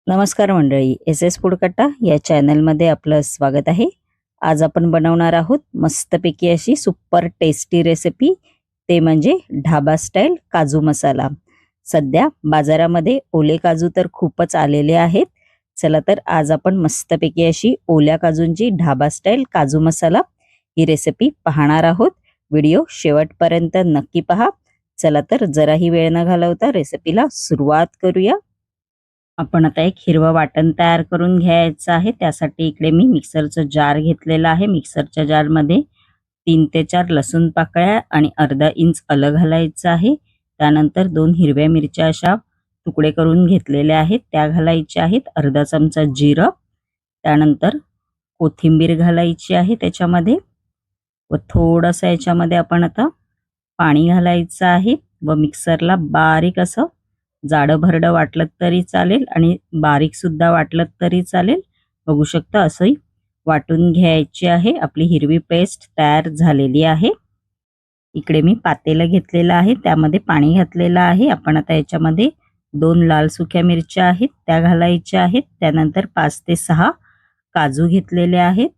नमस्कार मंडळी, S S food कट्टा या चॅनलमध्ये आपलं स्वागत आहे. आज आपण बनवणार आहोत मस्तपैकी अशी सुपर टेस्टी रेसिपी, ते म्हणजे ढाबा स्टाईल काजू मसाला. सध्या बाजारामध्ये ओले काजू तर खूपच आलेले आहेत. चला तर आज आपण मस्तपैकी अशी ओल्या काजूंची ढाबा स्टाईल काजू मसाला ही रेसिपी पाहणार आहोत. व्हिडिओ शेवटपर्यंत नक्की पहा. चला तर जराही वेळ न घालवता रेसिपीला सुरुवात करूया. आपण आता एक हिरवं वाटण तयार करून घ्यायचं आहे. त्यासाठी इकडे मी मिक्सरचं जार घेतलेलं आहे. मिक्सरच्या जारमध्ये 3 ते 4 लसूण पाकळ्या आणि अर्धा इंच आलं घालायचं आहे. त्यानंतर 2 हिरव्या मिरच्या अशा तुकडे करून घेतलेल्या आहेत, त्या घालायच्या आहेत. अर्धा चमचा जिरं, त्यानंतर कोथिंबीर घालायची आहे त्याच्यामध्ये, व थोडंसं याच्यामध्ये आपण आता पाणी घालायचं आहे व मिक्सरला बारीक असं जाडं भरडं वाटलं तरी चालेल आणि बारीक सुद्धा वाटलं तरी चालेल. बघू शकता असंही वाटून घ्यायची आहे. आपली हिरवी पेस्ट तयार झालेली आहे. इकडे मी पातेलं घेतलेलं आहे, त्यामध्ये पाणी घातलेलं आहे. आपण आता याच्यामध्ये 2 लाल सुक्या मिरच्या आहेत, त्या घालायच्या आहेत. त्यानंतर 5 ते 6 काजू घेतलेले आहेत,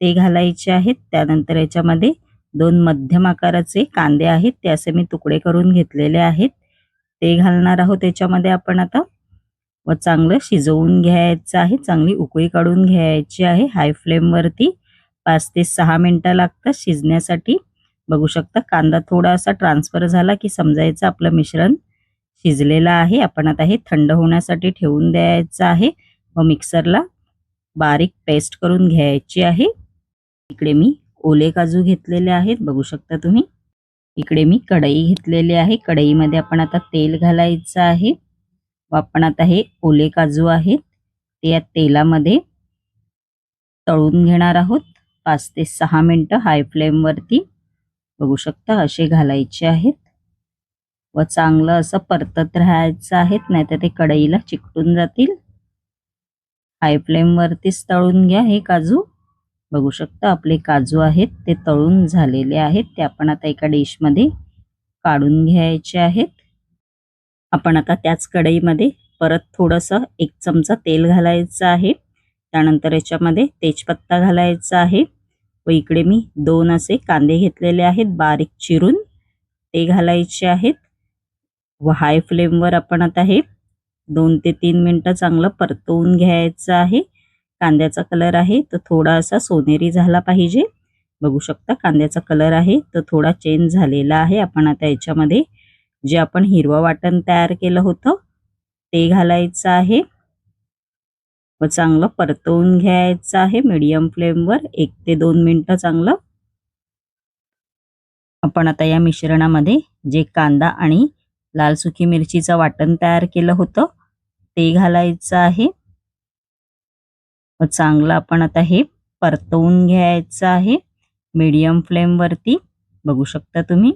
ते घालायचे आहेत. त्यानंतर याच्यामध्ये 2 मध्यम आकाराचे कांदे आहेत, ते असे मी तुकडे करून घेतलेले आहेत, ते घालणार आहोत त्याच्यामध्ये आपण आता. व चांगलं शिजवून घ्यायचं आहे. चांगली उकळी काढून घ्यायची आहे. हाय फ्लेमवरती 5 ते 6 मिनिटं लागतात शिजण्यासाठी. बघू शकता कांदा थोडासा ट्रान्सफर झाला की समजायचं आपलं मिश्रण शिजलेलं आहे. आपण आता हे थंड होण्यासाठी ठेवून द्यायचं आहे व मिक्सरला बारीक पेस्ट करून घ्यायची आहे. इकडे मी ओले काजू घेतलेले आहेत, बघू शकता तुम्ही. इकडे मी कढई घेतलेली आहे. कढईमध्ये आपण आता तेल घालायचं आहे व आपण आता हे ओले काजू आहेत ते या तेलामध्ये तळून घेणार आहोत 5 ते 6 मिनिटं हाय फ्लेमवरती. बघू शकता असे घालायचे आहेत व चांगलं असं परतत राहायचं आहे, नाहीतर ते कढईला चिकटून जातील. हाय फ्लेमवरतीच तळून घ्या हे काजू. बघू शकता आपले काजू आहेत ते तळून झालेले आहेत. ते आपण आता एका डिशमध्ये काढून घ्यायचे आहेत. आपण आता त्याच कढईमध्ये परत थोडंसं 1 चमचा तेल घालायचं आहे. त्यानंतर याच्यामध्ये तेजपत्ता घालायचा आहे व इकडे मी 2 असे कांदे घेतलेले आहेत बारीक चिरून, ते घालायचे आहेत. व हाय फ्लेमवर आपण आता हे 2 ते 3 मिनिटं चांगलं परतवून घ्यायचं आहे. कांद्याचा कलर आहे तो थोडासा सोनेरी झाला पाहिजे. बघू शकता कांद्याचा कलर आहे तो थोडा चेंज झालेला आहे. आपण आता याच्यामध्ये जे आपण हिरवं वाटण तयार केलं होतं ते घालायचं आहे व चांगलं परतवून घ्यायचं आहे मीडियम फ्लेमवर 1 ते 2 मिनिटं चांगलं. आपण आता या मिश्रणामध्ये जे कांदा आणि लाल सुकी मिरचीचं वाटण तयार केलं होतं ते घालायचं आहे व चांगलं आपण आता हे परतवून घ्यायचं आहे मीडियम फ्लेमवरती. बघू शकता तुम्ही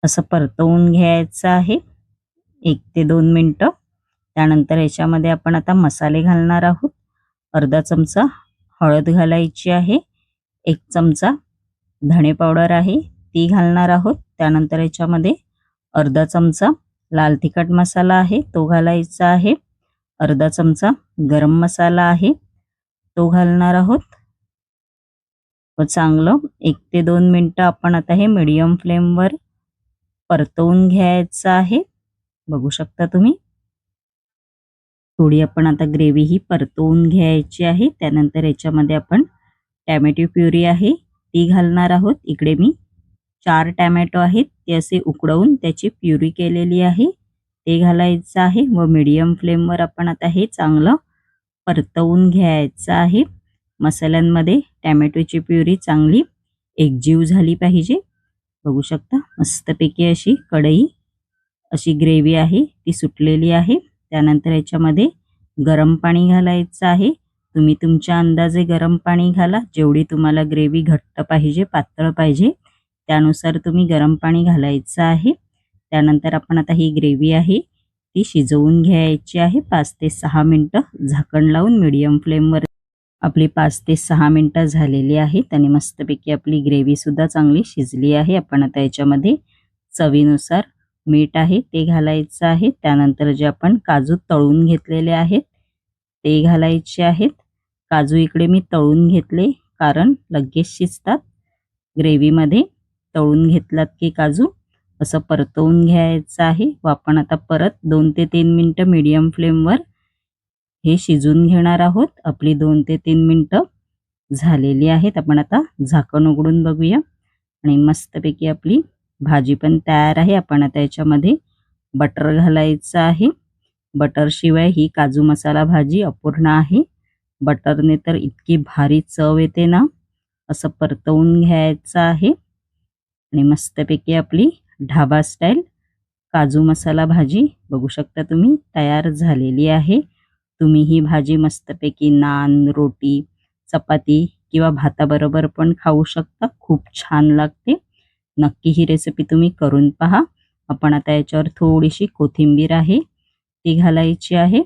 असं परतवून घ्यायचं आहे 1 ते 2 मिनिटं. त्यानंतर याच्यामध्ये आपण आता मसाले घालणार आहोत. अर्धा चमचा हळद घालायची आहे, 1 चमचा धणे पावडर आहे ती घालणार आहोत. त्यानंतर याच्यामध्ये अर्धा चमचा लाल तिखट मसाला आहे तो घालायचा आहे. अर्धा चमचा गरम मसाला आहे तो घालणार आहोत व चांगलं 1 ते 2 मिनिटं आपण आता हे मीडियम फ्लेमवर परतवून घ्यायचं आहे. बघू शकता तुम्ही थोडी आपण आता ग्रेव्ही ही परतवून घ्यायची आहे. त्यानंतर याच्यामध्ये आपण टॅमॅटो प्युरी आहे ती घालणार आहोत. इकडे मी 4 टॅमॅटो आहेत ते असे उकडवून त्याची प्युरी केलेली आहे, ते घालायचं आहे व मीडियम फ्लेमवर आपण आता हे चांगलं परतवून घ्यायचं आहे. मसाल्यांमध्ये टॅमॅटोची प्युरी चांगली एकजीव झाली पाहिजे. बघू शकता मस्तपैकी अशी कढई अशी ग्रेव्ही आहे ती सुटलेली आहे. त्यानंतर याच्यामध्ये गरम पाणी घालायचं आहे. तुम्ही तुमच्या अंदाजे गरम पाणी घाला. जेवढी तुम्हाला ग्रेव्ही घट्ट पाहिजे पातळ पाहिजे त्यानुसार तुम्ही गरम पाणी घालायचं आहे. त्यानंतर आपण आता ही ग्रेव्ही आहे ती शिजवून घ्यायची आहे 5 ते 6 मिनिटं झाकण लावून मीडियम फ्लेमवर. आपली 5 ते 6 मिनिटं झालेली आहेत आणि मस्तपैकी आपली ग्रेव्ही सुद्धा चांगली शिजली आहे. आपण आता याच्यामध्ये चवीनुसार मीठ आहे ते घालायचं आहे. त्यानंतर जे आपण काजू तळून घेतलेले आहेत ते घालायचे आहेत. काजू इकडे मी तळून घेतले, कारण लगेच शिजतात ग्रेव्हीमध्ये. तळून घेतलात की काजू असं परतवून घ्यायचं आहे व आपण आता परत 2 ते 3 मिनिटं मीडियम फ्लेमवर हे शिजून घेणार आहोत. आपली 2 ते 3 मिनिटं झालेली आहेत. आपण आता झाकण उघडून बघूया आणि मस्तपैकी आपली भाजी पण तयार आहे. आपण आता याच्यामध्ये बटर घालायचं आहे. बटर शिवाय ही काजू मसाला भाजी अपूर्ण आहे. बटरने तर इतकी भारी चव येते ना. असं परतवून घ्यायचं आहे आणि मस्तपैकी आपली ढाबा स्टाईल काजू मसाला भाजी बघू शकता तुम्ही तयार झालेली आहे. तुम्ही ही भाजी मस्तपैकी नान, रोटी, चपाती किंवा भाताबरोबर पण खाऊ शकता. खूप छान लागते. नक्की ही रेसिपी तुम्ही करून पहा. आपण आता याच्यावर थोडीशी कोथिंबीर आहे ती घालायची आहे.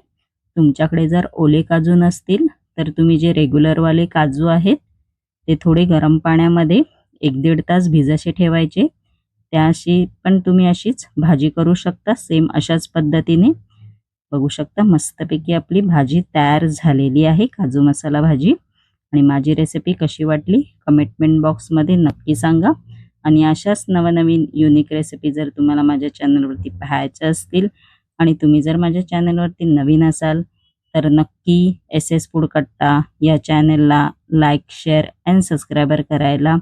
तुमच्याकडे जर ओले काजू नसतील तर तुम्ही जे रेग्युलरवाले काजू आहेत ते थोडे गरम पाण्यामध्ये 1-1.5 तास भिजायचे ठेवायचे. त्याशी पण तुम्ही अशीच भाजी करू शकता. सेम अशाच पद्धतीने बघू शकता मस्तपैकी आपली भाजी तयार झालेली आहे, काजू मसाला भाजी. आणि माझी रेसिपी कशी वाटली कमेंट बॉक्समध्ये नक्की सांगा. आणि अशाच नवनवीन युनिक रेसिपी जर तुम्हाला माझ्या चॅनलवरती पाहायच्या असतील आणि तुम्ही जर माझ्या चॅनलवरती नवीन असाल तर नक्की SS फूड कट्टा या चॅनलला लाईक, शेअर अँड सबस्क्राईबर करायला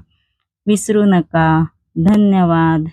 विसरू नका. धन्यवाद.